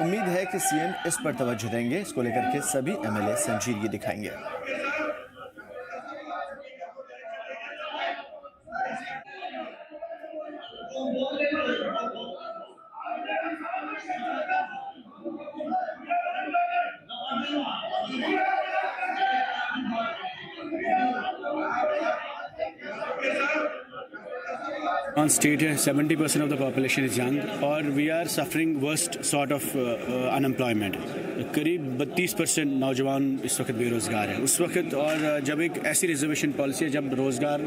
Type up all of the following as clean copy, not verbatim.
उम्मीद है कि सीएम इस पर तवज्जो देंगे। इसको लेकर के सभी एमएलए संजीदगी दिखाएंगे। On state, 70% of the population is young, और we are suffering worst sort of unemployment. करीब 32% नौजवान इस वक्त बेरोज़गार है उस वक्त। और जब एक ऐसी रिजर्वेशन पॉलिसी है जब रोज़गार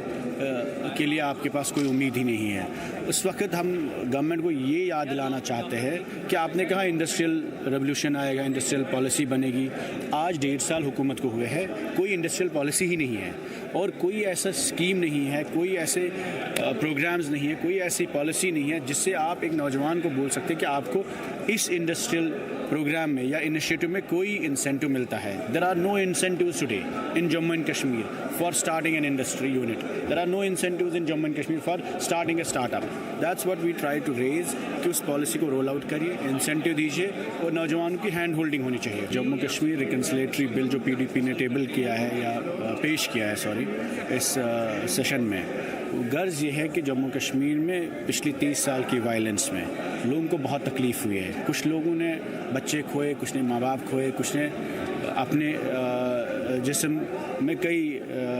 के लिए आपके पास कोई उम्मीद ही नहीं है, उस वक्त हम गवर्नमेंट को ये याद दिलाना चाहते हैं कि आपने कहा इंडस्ट्रियल रेवोल्यूशन आएगा, इंडस्ट्रियल पॉलिसी बनेगी। आज 1.5 साल हुकूमत को हुए हैं, कोई इंडस्ट्रियल पॉलिसी ही नहीं है और कोई ऐसा स्कीम नहीं है, कोई ऐसे प्रोग्राम्स नहीं है, कोई ऐसी पॉलिसी नहीं है जिससे आप एक नौजवान को बोल सकते हैं कि आपको इस इंडस्ट्रियल प्रोग्राम में या इनिशिएटिव में कोई इंसेंटिव मिलता है। There are no incentives today in Jammu and Kashmir for starting an industry unit. There are no incentives in Jammu and Kashmir for starting a startup. That's what we try to raise कि उस policy को roll out करिए, incentive दीजिए और नौजवानों की hand holding होनी चाहिए। जम्मू कश्मीर रिकन्सिलेटरी बिल जो पीडीपी ने टेबल किया है या पेश किया है इस सेशन में, गर्ज ये है कि जम्मू कश्मीर में पिछली 30 साल की वायलेंस में लोगों को बहुत तकलीफ़ हुई है। कुछ लोगों ने बच्चे खोए, कुछ ने माँ बाप खोए, कुछ ने अपने जिस्म में कई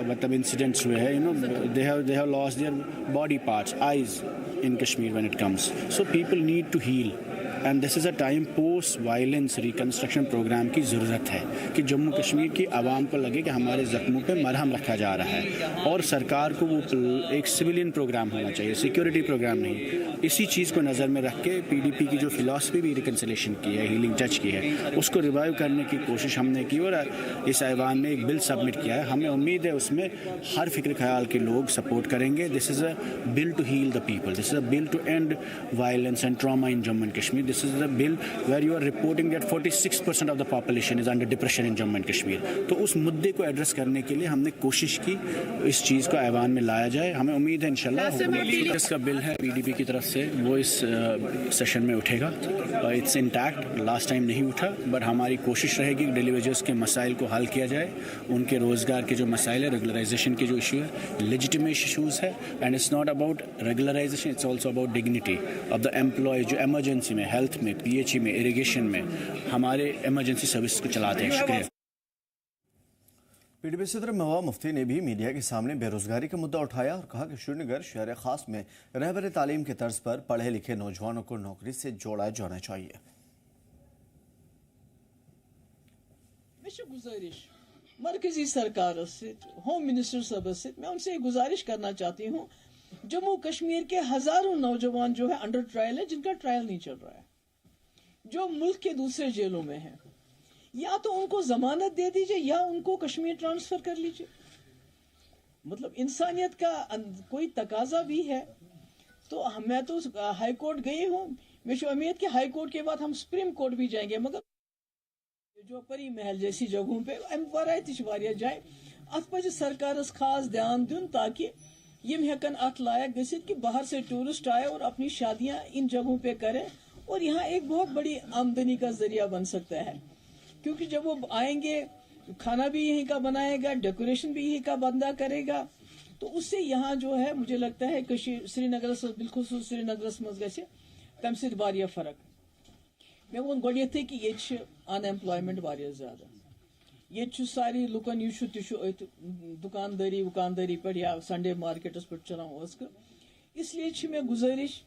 मतलब इंसिडेंट्स हुए हैं। They have lost their body parts, eyes in Kashmir when it comes. So people need to heal and this is a time post violence reconstruction programme की ज़रूरत है कि जम्मू कश्मीर की आवाम को लगे कि हमारे ज़ख्मों पे मरहम रखा जा रहा है। और सरकार को वो एक सिविलियन प्रोग्राम होना चाहिए, सिक्योरिटी प्रोग्राम नहीं। इसी चीज़ को नज़र में रख के पीडीपी की जो फिलॉसफी भी रिकन्सिलेशन की है, हीलिंग टच की है, उसको रिवाइव करने की कोशिश हमने की और इस ऐवान में एक बिल सबमिट किया है। हमें उम्मीद है उसमें हर फिक्र ख्याल के लोग सपोर्ट करेंगे। This is a bill to heal the people, this is a bill to end violence and trauma in Jammu and Kashmir. This is the bill where you are reporting that 46% of the population is under depression in Jammu and Kashmir. तो उस मुद्दे को address करने के लिए हमने कोशिश की इस चीज़ को ऐवान में लाया जाए। हमें उम्मीद है इंशाल्लाह इसका बिल है पीडीपी की तरफ से वो इस सेशन में उठेगा। इट्स इंटैक्ट, लास्ट टाइम नहीं उठा, बट हमारी कोशिश रहेगी कि डेली वेजेस के मसाइल को हल किया जाए। उनके रोज़गार के जो मसाइल है, रेगुलराइजेशन के जो इशू है, लेजिटिमेट इशूज़ है, and it's not about regularisation, it's also about dignity of the employee जो एमरजेंसी में, हेल्थ में, पीएचई में, इरिगेशन में हमारे इमरजेंसी सर्विस को चलाते हैं। शुक्रिया। पीडीपी सदर महबूबा मुफ्ती ने भी मीडिया के सामने बेरोजगारी का मुद्दा उठाया और कहा कि श्रीनगर शहर खास में रहबर तालीम के तर्ज पर पढ़े लिखे नौजवानों को नौकरी से जोड़ा जाना चाहिए। गुजारिश मरकजी सरकार से, होम मिनिस्टर साहब से मैं उनसे गुजारिश करना चाहती हूँ, जम्मू कश्मीर के हजारों नौजवान जो है अंडर ट्रायल है, जिनका ट्रायल नहीं चल रहा है, जो मुल्क के दूसरे जेलों में हैं, या तो उनको जमानत दे दीजिए या उनको कश्मीर ट्रांसफर कर लीजिए। मतलब इंसानियत का कोई तकाजा भी है। तो मैं तो हाई कोर्ट गई हूँ, मुझे उम्मीद कि हाई कोर्ट के बाद हम सुप्रीम कोर्ट भी जाएंगे, मगर जो परी महल जैसी जगहों पे वारिया जाए अत पज सरकारस खास ध्यान दिन ताकि यम हेकन अत लायक गसित कि बाहर से टूरिस्ट आए और अपनी शादियां इन जगहों पे करें और यहाँ एक बहुत बड़ी आमदनी का जरिया बन सकता है। क्योंकि जब वो आएंगे खाना भी यहीं का बनाएगा, डेकोरेशन भी यहीं का बंदा करेगा, तो उससे यहाँ जो है मुझे लगता है कि श्रीनगर बिल्कुल श्रीनगर मज गए तम से वारिया फर्क। मैं वो गोडे कि ये अनएम्प्लॉयमेंट वारिया ज्यादा, ये सारी लुकन यह दुकानदारी वुकानदारी पे या संडे मार्केटस पे चलान। इसलिए मैं गुजारिश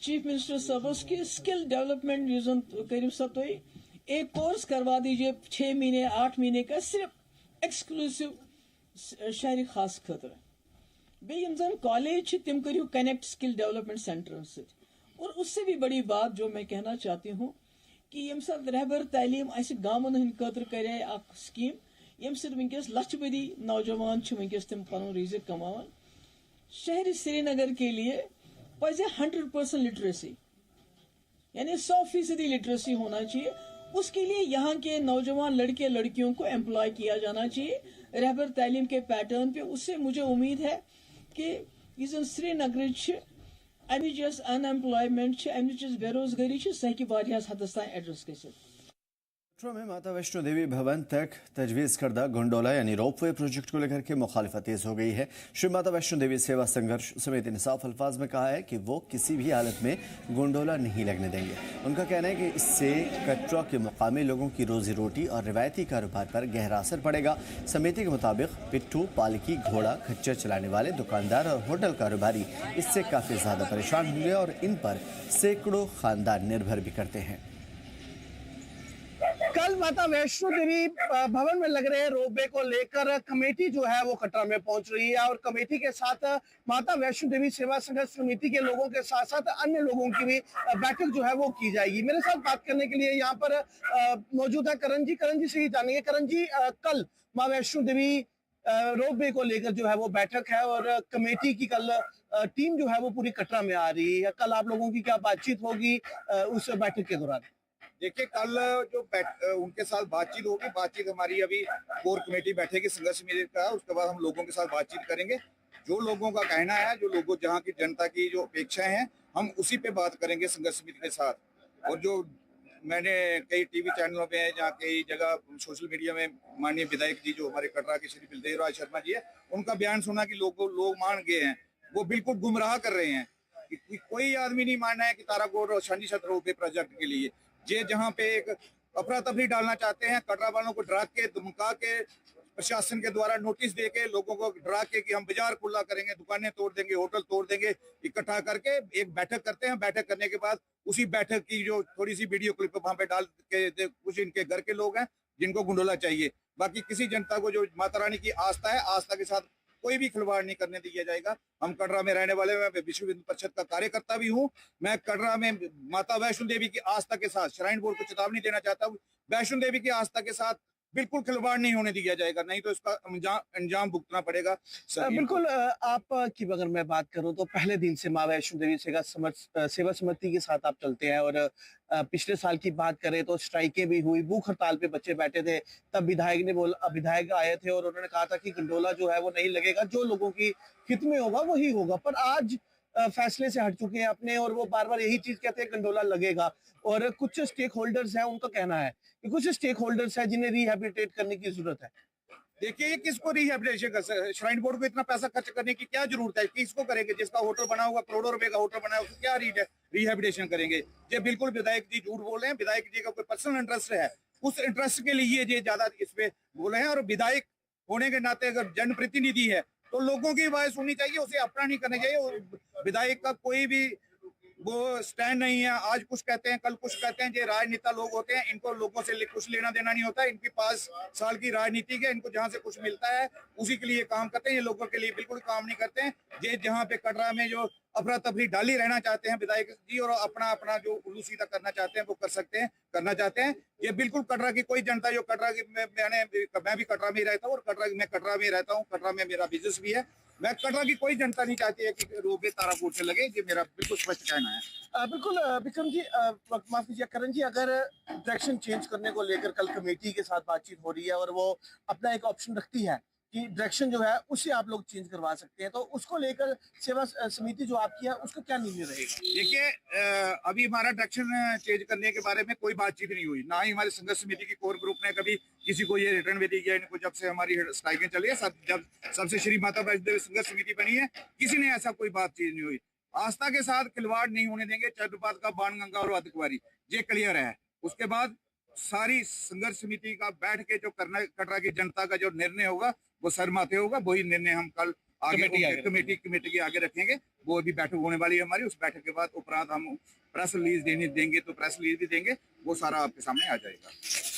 चीफ मिनिस्टर साहब की स्किल डेवलपमेंट करू सा तुम एक कोर्स करवा दीजिए 6 महीने 8 महीने का, सिर्फ एक्सक्लूसिव शहरी खास खतर। बेम जन कॉलेज तिम करू कनेक्ट स्किल डेवलपमेंट सेंटर से। और उससे भी बड़ी बात जो मैं कहना चाहती हूँ कि यम सात रहबर तालीम गामन हंद खतर करे स्कीम, यम वनकस लक्ष बदी नौजवान वनकस तिम पन रिजिक कमान। शहर श्रीनगर के लिए पजे 100% लिटरेसी, यानी 100% लिटरेसी होना चाहिए। उसके लिए यहाँ के नौजवान लड़के लड़कियों को एम्प्लॉय किया जाना चाहिए रहबर तालीम के पैटर्न पे। उससे मुझे उम्मीद है कि श्रीनगर अमिच अनएम्प्लॉयमेंट अमिच बेरोजगारी सह वारियास हदस तान एड्रेस गसित। मेट्रो में माता वैष्णो देवी भवन तक तजवीज़ करदा गोंडोला यानी रोपवे प्रोजेक्ट को लेकर के मुखालिफत तेज हो गई है। श्री माता वैष्णो देवी सेवा संघर्ष समिति ने साफ अल्फाज में कहा है कि वो किसी भी हालत में गोंडोला नहीं लगने देंगे। उनका कहना है कि इससे कटरा के मुकामी लोगों की रोजी रोटी और रिवायती कारोबार पर गहरा असर पड़ेगा। समिति के मुताबिक पिट्ठू, पालकी, घोड़ा, खच्चर चलाने वाले दुकानदार और होटल कारोबारी इससे काफ़ी ज़्यादा परेशान होंगे और इन पर सैकड़ों खानदान निर्भर भी करते हैं। कल माता वैष्णो देवी भवन में लग रहे रोपवे को लेकर कमेटी जो है वो कटरा में पहुंच रही है और कमेटी के साथ माता वैष्णो देवी सेवा संघर्ष समिति के लोगों के साथ साथ अन्य लोगों की भी बैठक जो है वो की जाएगी। मेरे साथ बात करने के लिए यहाँ पर मौजूद है करण जी से ही जानेंगे। करण जी, कल माँ वैष्णो देवी रोपवे को लेकर जो है वो बैठक है और कमेटी की कल टीम जो है वो पूरी कटरा में आ रही है। कल आप लोगों की क्या बातचीत होगी उस बैठक के दौरान? देखिए, कल जो उनके साथ बातचीत होगी, बातचीत हमारी अभी कोर कमेटी बैठेगी संघर्ष समिति का, उसके बाद हम लोगों के साथ बातचीत करेंगे। जो लोगों का कहना है, जो लोगों जहाँ की जनता की जो अपेक्षाएं हैं, हम उसी पे बात करेंगे संघर्ष समिति के साथ। और जो मैंने कई टीवी चैनलों पे जहाँ कई जगह सोशल मीडिया में माननीय विधायक जी जो हमारे कटरा के श्री बलदेव राज शर्मा जी है, उनका बयान सुना कि लोग मान गए हैं, वो बिल्कुल गुमराह कर रहे हैं। कोई आदमी नहीं मानना है कि ताराकोट और शांति छत रोपवे प्रोजेक्ट के लिए ये जहाँ पे एक अफरा तफरी डालना चाहते हैं, कटरा वालों को डरा के, धमका के, प्रशासन के द्वारा नोटिस दे के, लोगों को डरा के कि हम बाजार खुला करेंगे, दुकानें तोड़ देंगे, होटल तोड़ देंगे, इकट्ठा करके एक बैठक करते हैं। बैठक करने के बाद उसी बैठक की जो थोड़ी सी वीडियो क्लिप वहां पे डाल के कुछ इनके घर के लोग हैं जिनको गुंडोला चाहिए। बाकी किसी जनता को जो माता रानी की आस्था है, आस्था के साथ कोई भी खिलवाड़ नहीं करने दिया जाएगा। हम कटरा में रहने वाले, मैं विश्व हिंदू परिषद का कार्यकर्ता भी हूँ। मैं कटरा में माता वैष्णो देवी की आस्था के साथ श्राइन बोर्ड को चेतावनी देना चाहता हूँ, वैष्णो देवी की आस्था के साथ बिल्कुल खिलवाड़ नहीं होने दिया जाएगा, नहीं तो इसका अंजाम भुगतना पड़ेगा। बिल्कुल। आप की अगर मैं बात करूं तो पहले दिन से माँ वैष्णो देवी सेवा समिति के साथ आप चलते हैं और पिछले साल की बात करें तो स्ट्राइकें भी हुई, भूख हड़ताल पे बच्चे बैठे थे, तब विधायक आए थे और उन्होंने कहा था कि गंडोला जो है वो नहीं लगेगा, जो लोगों की हित में होगा वही होगा। पर आज फैसले से हट चुके हैं अपने और वो बार बार यही चीज कहते हैं गंडोला लगेगा। और कुछ स्टेक होल्डर्स हैं, उनका कहना है कि कुछ स्टेक होल्डर्स हैं जिन्हें रिहैबिलिटेट करने की जरूरत है। देखिए, किसको रिहैबिलिटेशन कर, श्राइन बोर्ड को इतना पैसा खर्च करने की क्या जरूरत है? किसको करेंगे? जिसका होटल बना होगा, करोड़ों रुपए का होटल बना है, उसको क्या रिहैबिलिटेशन करेंगे? ये बिल्कुल विधायक जी झूठ बोल रहे हैं। विधायक जी का कोई पर्सनल इंटरेस्ट है, उस इंटरेस्ट के लिए ये ज्यादा इस पे बोले हैं। और विधायक होने के नाते अगर जनप्रतिनिधि है तो लोगों की आवाज सुननी चाहिए, उसे अपना नहीं करना चाहिए। और विधायक का कोई भी वो स्टैंड नहीं है, आज कुछ कहते हैं, कल कुछ कहते हैं। ये राजनेता लोग होते हैं, इनको लोगों से कुछ लेना देना नहीं होता। इनकी 5 साल की राजनीति है, इनको जहां से कुछ मिलता है उसी के लिए काम करते हैं। ये लोगों के लिए बिल्कुल काम नहीं करते हैं। ये जहां पे कटरा में जो अफरा तफरी डाली रहना चाहते हैं विधायक जी और अपना जो उल्लू सीधा करना चाहते हैं वो कर सकते हैं, करना चाहते हैं। ये बिल्कुल कटरा की कोई जनता जो कटरा की मैं भी कटरा में ही रहता हूँ और मैं कटरा में ही रहता हूँ, कटरा में मेरा बिजनेस भी है। मैं कटरा की कोई जनता नहीं चाहती है कि रोपवे ताराकोट से लगे, ये मेरा बिल्कुल स्पष्ट कहना है। बिल्कुल। विक्रम जी, माफ कीजिए करण जी, अगर डायरेक्शन चेंज करने को लेकर कल कमेटी के साथ बातचीत हो रही है और वो अपना एक ऑप्शन रखती है कि डायरेक्शन जो है उसे आप लोग चेंज करवा सकते हैं, तो उसको लेकर सेवा समिति जो आपकी है उसका क्या निर्णय रहेगा? देखिए, अभी हमारा डायरेक्शन चेंज करने के बारे में कोई बातचीत नहीं हुई, ना ही हमारी संघर्ष समिति की कोर ग्रुप ने कभी किसी को ये रिटर्न भी दिया। इनको जब से हमारी स्ट्राइकें चली है, जब सबसे श्री माता वैष्णो देवी संघर्ष समिति बनी है, किसी ने ऐसा कोई बातचीत नहीं हुई। आस्था के साथ खिलवाड़ नहीं होने देंगे। चंद्रपात का बाणगंगा और वादकुवारी ये क्लियर है। उसके बाद सारी संघर्ष समिति का बैठ के जो करना, कटरा की जनता का जो निर्णय होगा वो सर माथे होगा। वही निर्णय हम कल आगे कमेटी के आगे रखेंगे। वो अभी बैठक होने वाली है हमारी। उस बैठक के बाद उपरांत हम प्रेस रिलीज देंगे तो प्रेस रिलीज भी देंगे, वो सारा आपके सामने आ जाएगा।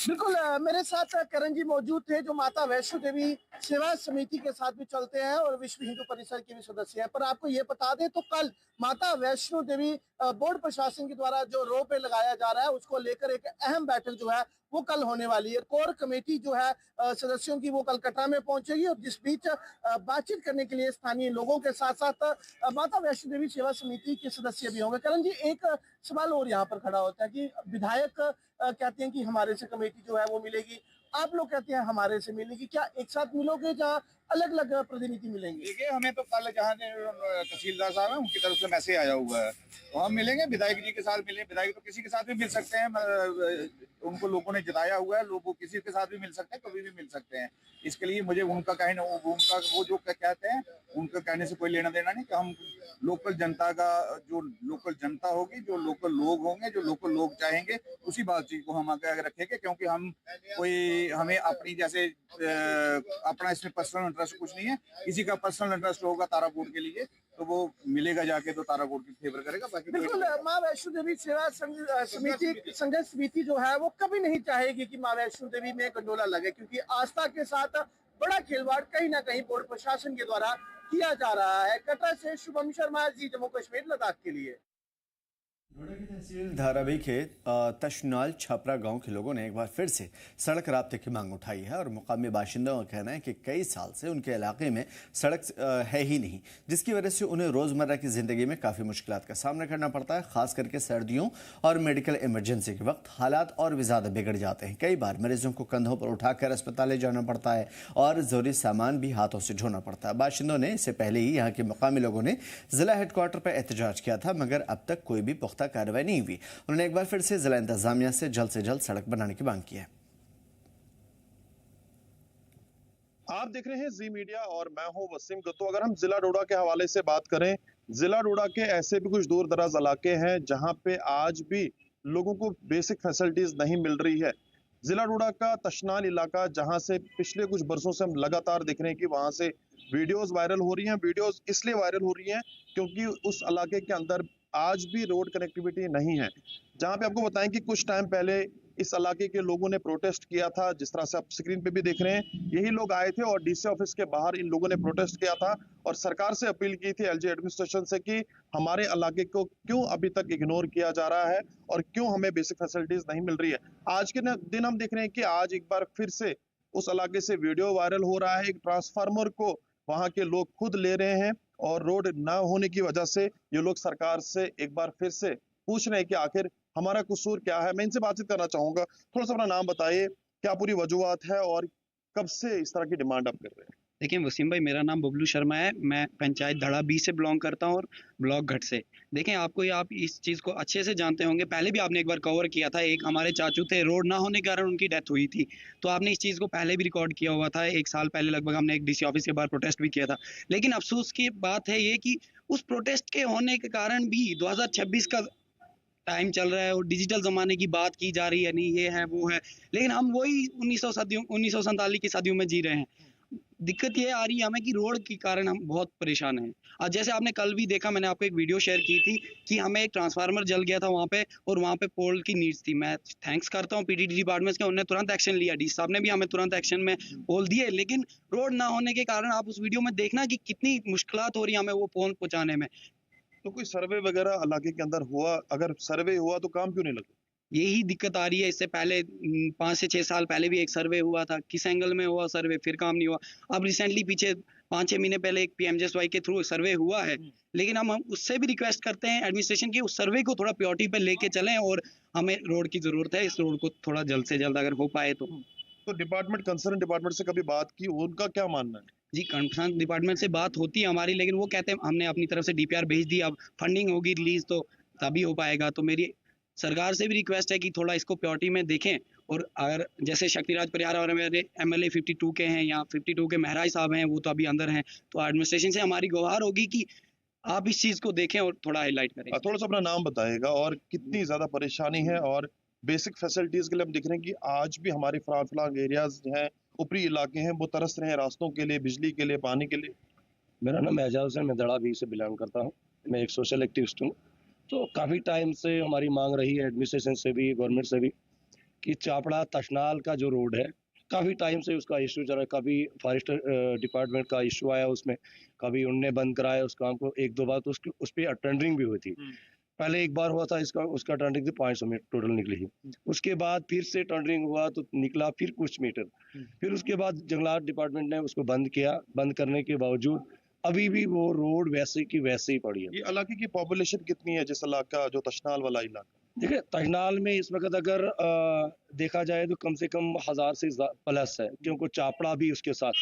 बिल्कुल। मेरे साथ करण जी मौजूद थे जो माता वैष्णो देवी सेवा समिति के साथ भी चलते हैं और विश्व हिंदू परिषद के भी सदस्य हैं। पर आपको ये बता दें तो कल माता वैष्णो देवी बोर्ड प्रशासन के द्वारा जो रोपवे लगाया जा रहा है उसको लेकर एक अहम बैठक जो है वो कल होने वाली है। कोर कमेटी जो है सदस्यों की वो कल कटरा में पहुंचेगी और जिस बीच बातचीत करने के लिए स्थानीय लोगों के साथ साथ माता वैष्णो देवी सेवा समिति के सदस्य भी होंगे। करण जी, एक सवाल और यहाँ पर खड़ा होता है कि विधायक कहते हैं कि हमारे से कमेटी जो है वो मिलेगी आप लोग कहते हैं हमारे से मिलेगी, क्या एक साथ मिलोगे या अलग अलग प्रतिनिधि मिलेंगे? देखिए, हमें तो कल जहाँ तहसीलदार साहब हैं उनकी तरफ से मैसेज आया हुआ है, तो हम मिलेंगे। विधायक जी के साथ मिलेंगे, विधायक तो किसी के साथ भी मिल सकते हैं, उनको लोगों ने जिताया हुआ है, लोग किसी के साथ भी मिल सकते हैं, कभी भी मिल सकते हैं। इसके लिए मुझे उनका कहना, उनका वो जो कहते हैं उनके कहने से कोई लेना देना नहीं। कि हम लोकल जनता का, जो लोकल जनता होगी, जो लोकल लोग होंगे, जो लोकल लोग चाहेंगे, उसी बातचीत को हम आगे रखेंगे। क्योंकि हमें अपनी जैसे अपना इसमें पर्सनल इंटरेस्ट कुछ नहीं है। किसी का पर्सनल इंटरेस्ट होगा ताराकोट के लिए तो वो मिलेगा जाके तो ताराकोट की फेवर करेगा। बाकी बिल्कुल, माँ वैष्णो देवी सेवा समिति संघर्ष समिति जो है वो कभी नहीं चाहेगी कि माँ वैष्णो देवी में गंडोला लगे, क्योंकि आस्था के साथ बड़ा खिलवाड़ कहीं ना कहीं बोर्ड प्रशासन के द्वारा किया जा रहा है। कटरा से शुभम शर्मा, जी जम्मू कश्मीर, लद्दाख के लिए। नोएडा की तहसील धारावी के तशनाल छपरा गांव के लोगों ने एक बार फिर से सड़क राब्ते की मांग उठाई है और मुकामी बाशिंदों का कहना है कि कई साल से उनके इलाके में सड़क है ही नहीं, जिसकी वजह से उन्हें रोज़मर्रा की ज़िंदगी में काफ़ी मुश्किलात का सामना करना पड़ता है। खास करके सर्दियों और मेडिकल इमरजेंसी के वक्त हालात और भी ज़्यादा बिगड़ जाते हैं। कई बार मरीजों को कंधों पर उठाकर अस्पताल ले जाना पड़ता है और ज़रूरी सामान भी हाथों से ढोना पड़ता है। बाशिंदों ने इससे पहले ही यहाँ के मुकामी लोगों ने ज़िला हेडक्वार्टर पर एहतजाज किया था, मगर अब तक कोई भी पुख्ता कार्रवाई नहीं हुई। उन्होंने एक बार फिर से जिला इंतजामिया से जल्द सड़क बनाने की मांग की है। आप देख रहे हैं जी मीडिया और मैं हूं वसीम गुत्तू। अगर हम जिला डोडा के हवाले से बात करें, जिला डोडा के ऐसे भी कुछ दूर दराज इलाके हैं जहां पे आज भी लोगों को बेसिक फैसिलिटीज नहीं मिल रही है। जिला डोडा का तशनाल इलाका, जहां से पिछले कुछ बरसों से हम लगातार देख रहे हैं कि वहां से वीडियोस वायरल हो रही हैं। वीडियोस इसलिए वायरल हो रही हैं क्योंकि उस इलाके के अंदर आज भी रोड कनेक्टिविटी नहीं है। जहां पे आपको बताएं कि कुछ टाइम पहले इस इलाके के लोगों ने प्रोटेस्ट किया था, जिस तरह से आप स्क्रीन पे भी देख रहे हैं, यही लोग आए थे और डीसी ऑफिस के बाहर इन लोगों ने प्रोटेस्ट किया था और सरकार से अपील की थी, एलजी एडमिनिस्ट्रेशन से, कि हमारे इलाके को क्यों अभी तक इग्नोर किया जा रहा है और क्यों हमें बेसिक फैसिलिटीज नहीं मिल रही है। आज के दिन हम देख रहे हैं कि आज एक बार फिर से उस इलाके से वीडियो वायरल हो रहा है। एक ट्रांसफार्मर को वहां के लोग खुद ले रहे हैं और रोड ना होने की वजह से ये लोग सरकार से एक बार फिर से पूछ रहे हैं कि आखिर हमारा कसूर क्या है। मैं इनसे बातचीत करना चाहूंगा। थोड़ा सा अपना नाम बताइए, क्या पूरी वजूहत है और कब से इस तरह की डिमांड आप कर रहे हैं? देखिए वसीम भाई, मेरा नाम बबलू शर्मा है। मैं पंचायत धड़ा बी से बिलोंग करता हूँ और ब्लॉक घट से। देखें, आप इस चीज़ को अच्छे से जानते होंगे, पहले भी आपने एक बार कवर किया था। एक हमारे चाचू थे, रोड ना होने के कारण उनकी डेथ हुई थी, तो आपने इस चीज़ को पहले भी रिकॉर्ड किया हुआ था। 1 साल पहले लगभग हमने एक डीसी ऑफिस के बाहर प्रोटेस्ट भी किया था। लेकिन अफसोस की बात है ये कि उस प्रोटेस्ट के होने के कारण भी 2026 का टाइम चल रहा है और डिजिटल ज़माने की बात की जा रही है, नहीं ये है वो है, लेकिन हम वही 1947 की सदियों में जी रहे हैं। दिक्कत ये आ रही है हमें कि रोड के कारण हम बहुत परेशान हैं। और जैसे आपने कल भी देखा, मैंने आपको एक वीडियो शेयर की थी कि हमें एक ट्रांसफार्मर जल गया था वहाँ पे और वहाँ पे पोल की नीड्स थी। मैं थैंक्स करता हूँ पीडीडी डिपार्टमेंट का, उन्होंने तुरंत एक्शन लिया। डी साहब ने भी हमें तुरंत एक्शन में पोल दिए, लेकिन रोड ना होने के कारण आप उस वीडियो में देखना कि कितनी मुश्किलात हो रही है हमें वो पोल पहुँचाने में। तो कोई सर्वे वगैरह इलाके के अंदर हुआ? अगर सर्वे हुआ तो काम क्यों नहीं लगा? यही दिक्कत आ रही है। इससे पहले 5 से 6 साल पहले भी एक सर्वे हुआ था, किस एंगल में हुआ सर्वे, फिर काम नहीं हुआ। अब रिसेंटली पीछे 5-6 महीने पहले एक पीएमजेएसवाई के थ्रू सर्वे हुआ है, लेकिन हम उससे भी रिक्वेस्ट करते हैं एडमिनिस्ट्रेशन की, उस सर्वे को थोड़ा प्रायोरिटी पे लेके चलें और हमें रोड की जरूरत है। इस रोड को थोड़ा जल्द से जल्द अगर हो पाए तो कंसर्न डिपार्टमेंट से कभी बात की? उनका क्या मानना है? जी, कंसर्न डिपार्टमेंट से बात होती है हमारी, लेकिन वो कहते हैं हमने अपनी तरफ से डीपीआर भेज दी, अब फंडिंग होगी रिलीज तो तभी हो पाएगा। तो मेरी सरकार से भी रिक्वेस्ट है कि थोड़ा इसको प्रायोरिटी में देखें। और अगर जैसे शक्तिराज परिहार और मेरे एमएलए 52 के हैं या 52 के महराज साहब हैं, वो तो अभी अंदर हैं, तो एडमिनिस्ट्रेशन से हमारी गुहार होगी कि आप इस चीज़ को देखें और थोड़ा हाईलाइट करें। थोड़ा सा अपना नाम बताइएगा और कितनी ज्यादा परेशानी है। और बेसिक फैसिलिटीज के लिए हम देख रहे हैं कि आज भी हमारे फलांग एरियाज हैं, ऊपरी इलाके हैं, वो तरस रहे हैं रास्तों के लिए, बिजली के लिए, पानी के लिए। मेरा नाम एजाज हुसैन, मैं दड़ा बी से बिलोंग करता हूँ। मैं एक सोशल एक्टिविस्ट हूँ। तो काफ़ी टाइम से हमारी मांग रही है एडमिनिस्ट्रेशन से भी, गवर्नमेंट से भी, कि चापड़ा तशनाल का जो रोड है, काफ़ी टाइम से उसका इशू चल रहा है। कभी फॉरेस्ट डिपार्टमेंट का इशू आया उसमें, कभी उनने बंद कराया उस काम को। 1-2 बार तो उस पर टेंडरिंग भी हुई थी। पहले एक बार हुआ था उसका टेंडरिंग थी 500 मीटर टोटल निकली थी। उसके बाद फिर से टेंडरिंग हुआ तो निकला फिर कुछ मीटर। फिर उसके बाद जंगलात डिपार्टमेंट ने उसको बंद किया। बंद करने के बावजूद अभी भी वो रोड वैसे की वैसे ही पड़ी है। ये इलाके की पॉपुलेशन कितनी है, जिस इलाका जो तशनाल वाला इलाका? देखिए तजनाल में इस वक्त अगर देखा जाए तो कम से कम 1000 से प्लस है, क्योंकि चापड़ा भी उसके साथ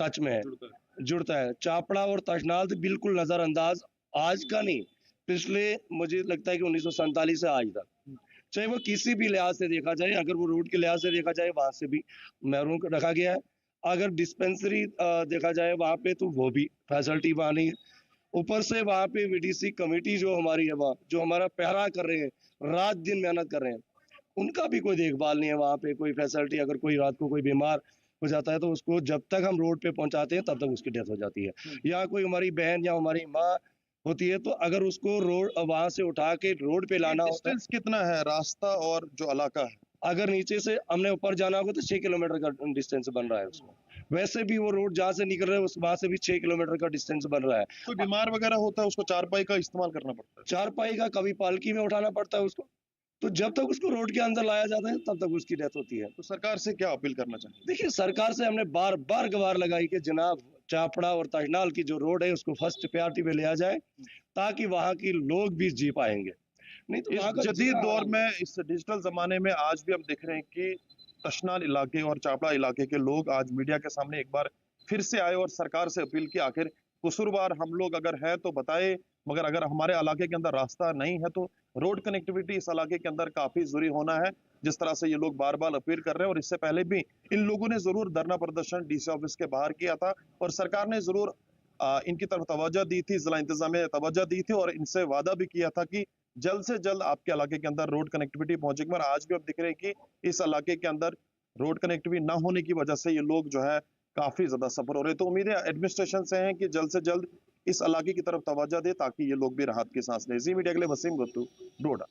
टच में है, जुड़ता है। चापड़ा और तजनाल तो बिल्कुल नज़रअंदाज आज का नहीं, पिछले मुझे लगता है कि 1947 से आज तक, चाहे वो किसी भी लिहाज से देखा जाए, अगर वो रोड के लिहाज से देखा जाए वहां से भी महरूम रखा गया है। अगर डिस्पेंसरी देखा जाए वहां पे तो वो भी फैसिलिटी वहां नहीं है। ऊपर से वहां पे वीडीसी कमेटी जो हमारी है, वहाँ जो हमारा पहरा कर रहे हैं, रात दिन मेहनत कर रहे हैं, उनका भी कोई देखभाल नहीं है वहाँ पे, कोई फैसिलिटी। अगर कोई रात को कोई बीमार हो जाता है तो उसको जब तक हम रोड पे पहुंचाते हैं तब तक उसकी डेथ हो जाती है। या कोई हमारी बहन या हमारी माँ होती है तो अगर उसको रोड वहां से उठा के रोड पे लाना होता है, डिस्टेंस कितना है रास्ता और जो इलाका है? अगर नीचे से हमने ऊपर जाना होगा तो 6 किलोमीटर का डिस्टेंस बन रहा है उसमें। वैसे भी वो रोड जहाँ से निकल रहा है उस वहां से भी 6 किलोमीटर का डिस्टेंस बन रहा है। कोई बीमार वगैरह होता है उसको चारपाई का इस्तेमाल करना पड़ता है? चारपाई का कभी पालकी में उठाना पड़ता है उसको, तो जब तक उसको रोड के अंदर लाया जाता है तब तक उसकी डेथ होती है। तो सरकार से क्या अपील करना चाहिए? देखिए सरकार से हमने बार बार गुहार लगाई कि जनाब चापड़ा और तजनाल की जो रोड है उसको फर्स्ट प्रायोरिटी पे लिया जाए, ताकि वहाँ की लोग भी जी पाएंगे। नहीं तो वहाँ का जदीद दौर में, इस डिजिटल जमाने में आज भी हम देख रहे हैं कि तशनाल इलाके और चापड़ा इलाके के लोग आज मीडिया के सामने एक बार फिर से आए और सरकार से अपील की आखिर कसूरवार हम लोग अगर है तो बताए, मगर अगर हमारे इलाके के अंदर रास्ता नहीं है तो रोड कनेक्टिविटी इस इलाके के अंदर काफी जरूरी होना है। जिस तरह से ये लोग बार बार अपील कर रहे हैं, और इससे पहले भी इन लोगों ने जरूर धरना प्रदर्शन डीसी ऑफिस के बाहर किया था और सरकार ने जरूर इनकी तरफ तवज्जो दी थी, जिला इंतजामिया तवज्जो दी थी और इनसे वादा भी किया था कि जल्द से जल्द आपके इलाके के अंदर रोड कनेक्टिविटी पहुंचेगी। मगर आज भी अब दिख रहे हैं कि इस इलाके के अंदर रोड कनेक्टिविटी ना होने की वजह से ये लोग जो है काफी ज्यादा सफर हो रहे हैं। तो उम्मीद है एडमिनिस्ट्रेशन से है कि जल्द से जल्द इस इलाके की तरफ तवज्जो दे ताकि ये लोग भी राहत की सांस लें। जी मीडिया के लिए वसीम गुत्तू, डोडा।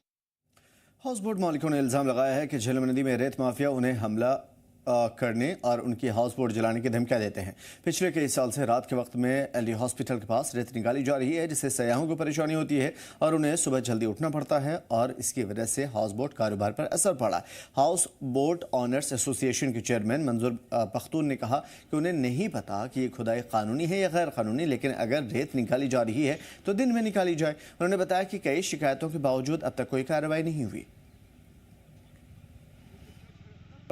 हाउस बोट मालिकों ने इल्ज़ाम लगाया है कि झेलम नदी में रेत माफिया उन्हें हमला करने और उनकी हाउस बोट जलाने की धमकियां देते हैं। पिछले कई साल से रात के वक्त में एलडी हॉस्पिटल के पास रेत निकाली जा रही है, जिससे सयाहों को परेशानी होती है और उन्हें सुबह जल्दी उठना पड़ता है और इसकी वजह से हाउस बोट कारोबार पर असर पड़ा। हाउस बोट ऑनर्स एसोसिएशन के चेयरमैन मंजूर पख्तून ने कहा कि उन्हें नहीं पता कि ये खुदाई कानूनी है या गैर कानूनी, लेकिन अगर रेत निकाली जा रही है तो दिन में निकाली जाए। उन्होंने बताया कि कई शिकायतों के बावजूद अब तक कोई कार्रवाई नहीं हुई।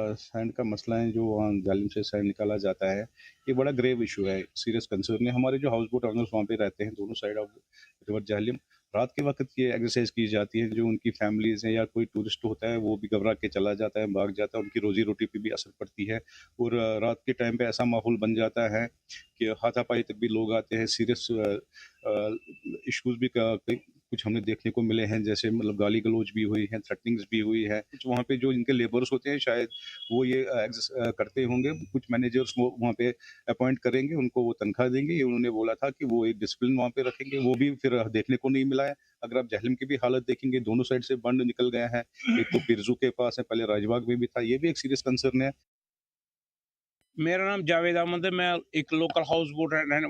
सैंड का मसला है, जो वहाँ जालिम से सैंड निकाला जाता है, ये बड़ा ग्रेव इशू है, सीरियस कंसर्न है। हमारे जो हाउस बोट ऑनर्स वहाँ पे रहते हैं, दोनों साइड ऑफ रिवर जालिम, रात के वक्त ये एक्सरसाइज की जाती है। जो उनकी फैमिलीज हैं या कोई टूरिस्ट होता है वो भी घबरा के चला जाता है, भाग जाता है, उनकी रोजी रोटी पे भी असर पड़ती है। और रात के टाइम पे ऐसा माहौल बन जाता है कि हाथापाई तक भी लोग आते हैं। सीरियस इश्यूज भी कुछ हमें देखने को मिले हैं, जैसे मतलब गाली गलौज भी हुई है, थ्रेटनिंग्स भी हुई है। कुछ वहाँ पे जो इनके लेबर्स होते हैं शायद वो ये करते होंगे, कुछ मैनेजर्स वो वहाँ पे अपॉइंट करेंगे, उनको वो तनख्वाह देंगे। ये उन्होंने बोला था कि वो एक डिसिप्लिन वहाँ पे रखेंगे, वो भी फिर देखने को नहीं मिला है। अगर आप जहलम की भी हालत देखेंगे, दोनों साइड से बंड निकल गया है। एक तो पिरजू के पास है, पहले राजबाग में भी था, ये भी एक सीरियस कंसर्न है। मेरा नाम जावेद अहमद है, मैं एक लोकल हाउस बोट रहने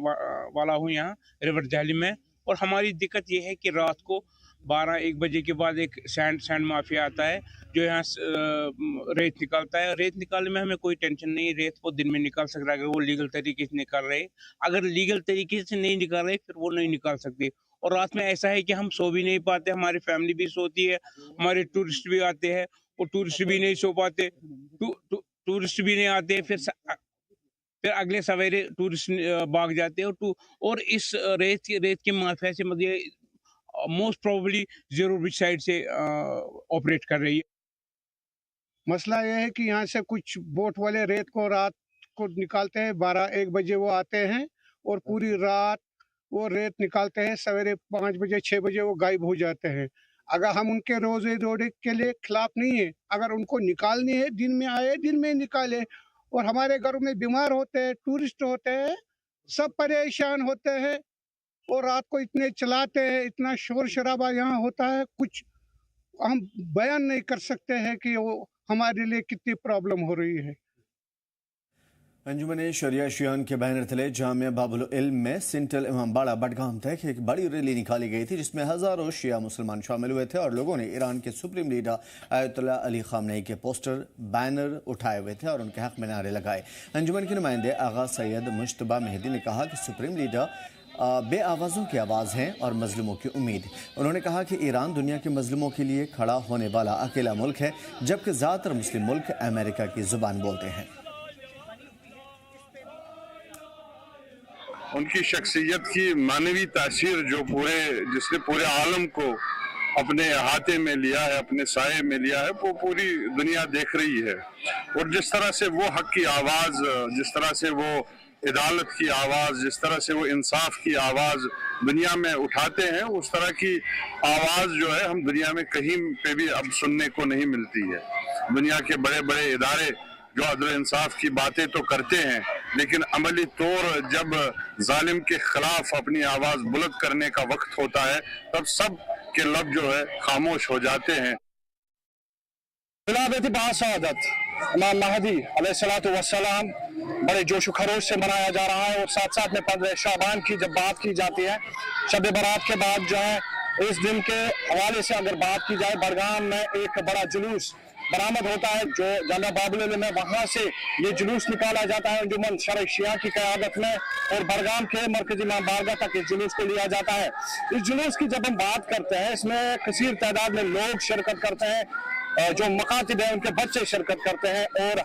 वाला हूँ यहाँ रिवर जालिम में। और हमारी दिक्कत ये है कि रात को 12-1 बजे के बाद एक सैंड माफिया आता है जो यहाँ रेत निकालता है। रेत निकालने में हमें कोई टेंशन नहीं, रेत को दिन में निकाल सकता है अगर वो लीगल तरीके से निकाल रहे। अगर लीगल तरीके से नहीं निकाल रहे फिर वो नहीं निकाल सकते। और रात में ऐसा है कि हम सो भी नहीं पाते, हमारी फैमिली भी सोती है, हमारे टूरिस्ट भी आते हैं और टूरिस्ट भी नहीं सो पाते, टूरिस्ट भी नहीं आते, फिर अगले सवेरे टूरिस्ट भाग जाते हैं। और इस रेत के माफिया से मतलब most probably zero bridge side से ऑपरेट कर रही है। मसला यह है कि यहाँ से कुछ बोट वाले रेत को रात को निकालते हैं, 12-1 बजे वो आते हैं और पूरी रात वो रेत निकालते हैं। सवेरे 5 बजे 6 बजे वो गायब हो जाते हैं। अगर हम उनके रोजे रोडे के लिए खिलाफ नहीं है, अगर उनको निकालनी है दिन में आए, दिन में निकाले। और हमारे घरों में बीमार होते हैं, टूरिस्ट होते हैं, सब परेशान होते हैं और रात को इतने चलाते हैं, इतना शोर शराबा यहाँ होता है, कुछ हम बयान नहीं कर सकते हैं कि वो हमारे लिए कितनी प्रॉब्लम हो रही है। अंजुमन शरिया शियान के बैनर तले जामिया बाबुल इल्म में सिंटल इमामबाड़ा बडगाम तक एक बड़ी रैली निकाली गई थी, जिसमें हजारों शिया मुसलमान शामिल हुए थे और लोगों ने ईरान के supreme leader Ayatollah Ali Khamenei के पोस्टर बैनर उठाए हुए थे और उनके हक में नारे लगाए। अंजुमन के नुमाइंदे आगा सैयद मुश्तबा मेहदी ने कहा कि सुप्रीम लीडर बेआवाज़ों की आवाज़ हैं और मजलूमों की उम्मीद। उन्होंने कहा कि ईरान दुनिया के मजलूमों के लिए खड़ा होने वाला अकेला मुल्क है, जबकि ज़्यादातर मुस्लिम मुल्क अमेरिका की ज़ुबान बोलते हैं। उनकी शख्सियत की मानवी तासीर जिसने पूरे आलम को अपने अहाते में लिया है, अपने साये में लिया है, वो पूरी दुनिया देख रही है। और जिस तरह से वो हक की आवाज़, जिस तरह से वो अदालत की आवाज़, जिस तरह से वो इंसाफ की आवाज़ दुनिया में उठाते हैं, उस तरह की आवाज़ जो है हम दुनिया में कहीं पे भी अब सुनने को नहीं मिलती है। दुनिया के बड़े बड़े इदारे जो अदल इंसाफ की बातें तो करते हैं, लेकिन अमली तौर जब जालिम के खिलाफ अपनी आवाज़ बुलंद करने का वक्त होता है, तब सब के लब जो है खामोश हो जाते हैं। विलादत बासआदत इमाम महदी अलैहिस्सलाम बड़े जोश खरोश से मनाया जा रहा है। और साथ साथ में 15 शाबान की जब बात की जाती है, शब बारात के बाद जो है, इस दिन के हवाले से अगर बात की जाए, बड़गाम में एक बड़ा जुलूस बरामद होता है जो जामा बाबुल में, वहां से ये जुलूस निकाला जाता है अंजुमन शरई शिया की क़यादत में, और बड़गाम के मरकजी इमाम बारगाह तक इस जुलूस को लिया जाता है। इस जुलूस की जब हम बात करते हैं, इसमें कसीर तादाद में लोग शिरकत करते हैं, जो मकातिब है उनके बच्चे शिरकत करते हैं, और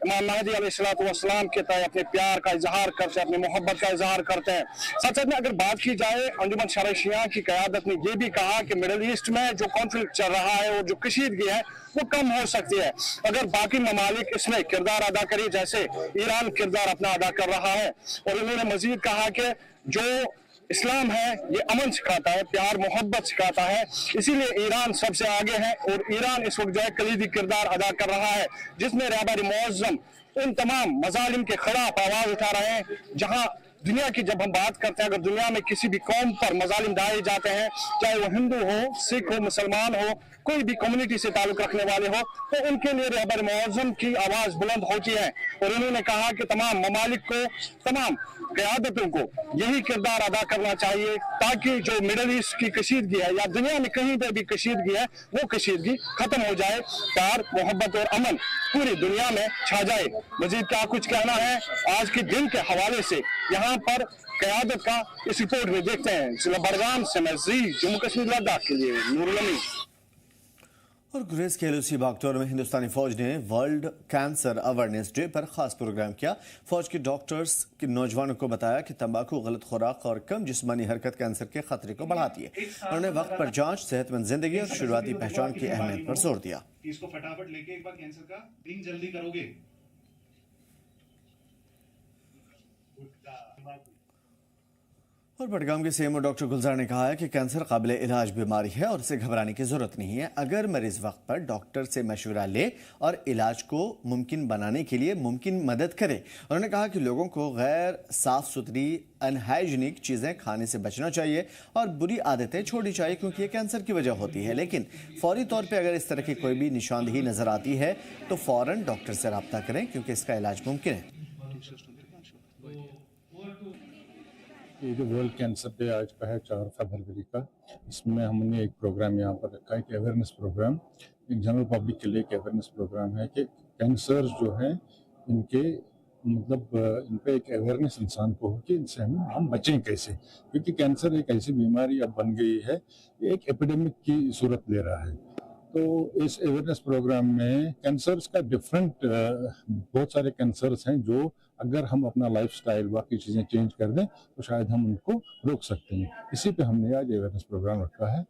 इमाम महदी अलैहिस्सलाम के तय अपने प्यार का इजहार करते हैं, अपनी मोहब्बत का इजहार करते हैं। साथ साथ में अगर बात की जाए, अंजुमन शरई शिया की क़यादत ने यह भी कहा कि मिडिल ईस्ट में जो कॉन्फ्लिक्ट चल रहा है और जो कशीदगी है वो कम हो सकती है अगर बाकी ममालिक इसमें किरदार अदा करे, जैसे ईरान किरदार अपना अदा कर रहा है। और उन्होंने मजीद कहा कि जो इस्लाम है ये अमन सिखाता है, प्यार मोहब्बत सिखाता है, इसीलिए ईरान सबसे आगे है। और ईरान इस वक्त जो है कलीदी किरदार अदा कर रहा है, जिसमें रहबर मुअज़्ज़म उन तमाम मजालिम के खिलाफ आवाज उठा रहे हैं। जहां दुनिया की जब हम बात करते हैं, अगर दुनिया में किसी भी कौम पर मजालिम ढाए जाते हैं, चाहे वो हिंदू हो, सिख हो, मुसलमान हो, कोई भी कम्युनिटी से ताल्लुक रखने वाले हो, तो उनके लिए रहबर मुअज़्ज़म की आवाज बुलंद होती है। और उन्होंने कहा कि तमाम ममालिक को, तमाम क़यादतों को यही किरदार अदा करना चाहिए, ताकि जो मिडिल ईस्ट की कशीदगी है या दुनिया में कहीं पर भी कशीदगी है, वो कशीदगी खत्म हो जाए, प्यार मोहब्बत और अमन पूरी दुनिया में छा जाए। मजीद क्या कुछ कहना है आज के दिन के हवाले से, यहाँ पर क़यादत का इस रिपोर्ट में देखते हैं। जिला बड़गाम से मैं जम्मू कश्मीर लद्दाख के लिए नूरुल अमीन। और गुरेज के एलओसी बागतौर में हिंदुस्तानी फौज ने वर्ल्ड कैंसर अवेयरनेस डे पर खास प्रोग्राम किया। फौज के डॉक्टर्स के नौजवानों को बताया कि तंबाकू, गलत खुराक और कम जिस्मानी हरकत कैंसर के खतरे को बढ़ाती है। उन्होंने वक्त पर जांच, सेहतमंद जिंदगी और शुरुआती पहचान की अहमियत पर जोर दिया। इसको फटाफट लेके एक बार कैंसर का स्क्रीनिंग जल्दी करोगे। और बडगाम के सीएमओ डॉक्टर गुलजार ने कहा है कि कैंसर काबिल इलाज बीमारी है और इसे घबराने की जरूरत नहीं है अगर मरीज वक्त पर डॉक्टर से मशवरा ले और इलाज को मुमकिन बनाने के लिए मुमकिन मदद करे। उन्होंने कहा कि लोगों को गैर साफ सुथरी अनहाइजीनिक चीज़ें खाने से बचना चाहिए और बुरी आदतें छोड़नी चाहिए, क्योंकि ये कैंसर की वजह होती है। लेकिन फौरी तौर पर अगर इस तरह की कोई भी निशानदेही नजर आती है तो फौरन डॉक्टर से रब्ता करें, क्योंकि इसका इलाज मुमकिन है। ये जो वर्ल्ड कैंसर डे आज का है 4 फरवरी का, इसमें हमने एक प्रोग्राम यहाँ पर रखा है, एक अवेयरनेस प्रोग्राम, एक जनरल पब्लिक के लिए एक अवेयरनेस प्रोग्राम है कि कैंसर जो है इनके मतलब इन पर एक अवेयरनेस इंसान को हो कि इनसे हम बचें कैसे, क्योंकि कैंसर एक ऐसी बीमारी अब बन गई है, ये एक एपिडेमिक की सूरत ले रहा है। तो इस अवेयरनेस प्रोग्राम में कैंसर्स का डिफरेंट बहुत सारे कैंसर्स हैं जो अगर हम अपना लाइफस्टाइल बाकी चीज़ें चेंज कर दें तो शायद हम उनको रोक सकते हैं। इसी पे हमने आज अवेयरनेस प्रोग्राम रखा है।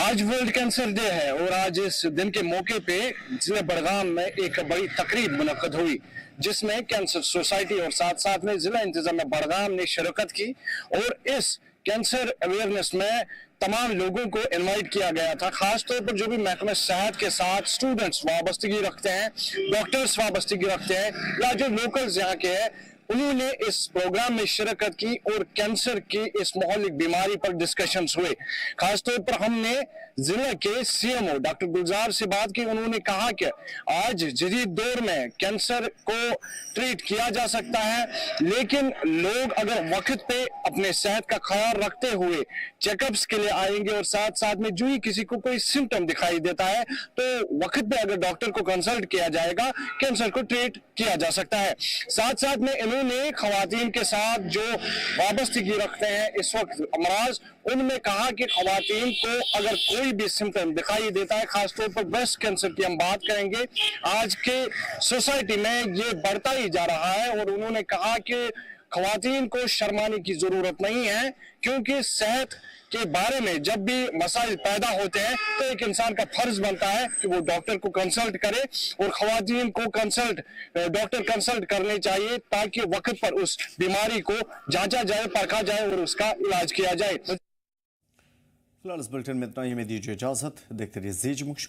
आज वर्ल्ड कैंसर डे है और आज इस दिन के मौके पे जिले बड़गाम में एक बड़ी तकरीब मुनक्कद हुई, जिसमें कैंसर सोसाइटी और साथ साथ में जिला इंतजामिया बड़गाम ने शिरकत की। और इस कैंसर अवेयरनेस में तमाम लोगों को इनवाइट किया गया था, खास तौर पर जो भी महकमे सेहत के साथ स्टूडेंट्स वाबस्तगी रखते हैं, डॉक्टर्स वाबस्तगी रखते हैं या जो लोकल्स यहाँ के हैं, उन्होंने इस प्रोग्राम में शिरकत की और कैंसर की इस मोहल्लिक बीमारी पर डिस्कशंस हुए। खासतौर पर हमने जिला के सीएमओ डॉक्टर गुलजार से बात की। उन्होंने कहा कि आज जदीद दौर में कैंसर को ट्रीट किया जा सकता है, लेकिन लोग अगर वक्त पे अपने सेहत का ख्याल रखते हुए चेकअप्स के लिए आएंगे और साथ साथ में जो ही किसी को कोई सिम्टम दिखाई देता है तो वक्त पे अगर डॉक्टर को कंसल्ट किया जाएगा, कैंसर को ट्रीट किया जा सकता है। साथ साथ में उन्होंने खवातीन के साथ जो वाबस्तगी रखते हैं इस वक्त अमराज, उनमें कहा कि खवातीन को अगर कोई भी सिम्टम दिखाई देता है, खासतौर पर ब्रेस्ट कैंसर की हम बात करेंगे, आज के सोसाइटी में ये बढ़ता ही जा रहा है। और उन्होंने कहा कि खवातीन को शर्माने की जरूरत नहीं है, क्योंकि सेहत के बारे में जब भी मसाइल पैदा होते हैं तो एक इंसान का फर्ज बनता है कि वो डॉक्टर को कंसल्ट करे, और खवातीन को डॉक्टर कंसल्ट करने चाहिए ताकि वक्त पर उस बीमारी को जांचा जाए, परखा जाए और उसका इलाज किया जाए। फिलहाल इस बुलेटिन में इतना ही, में दीजिए इजाजत। देखते रहिए जी मुख्य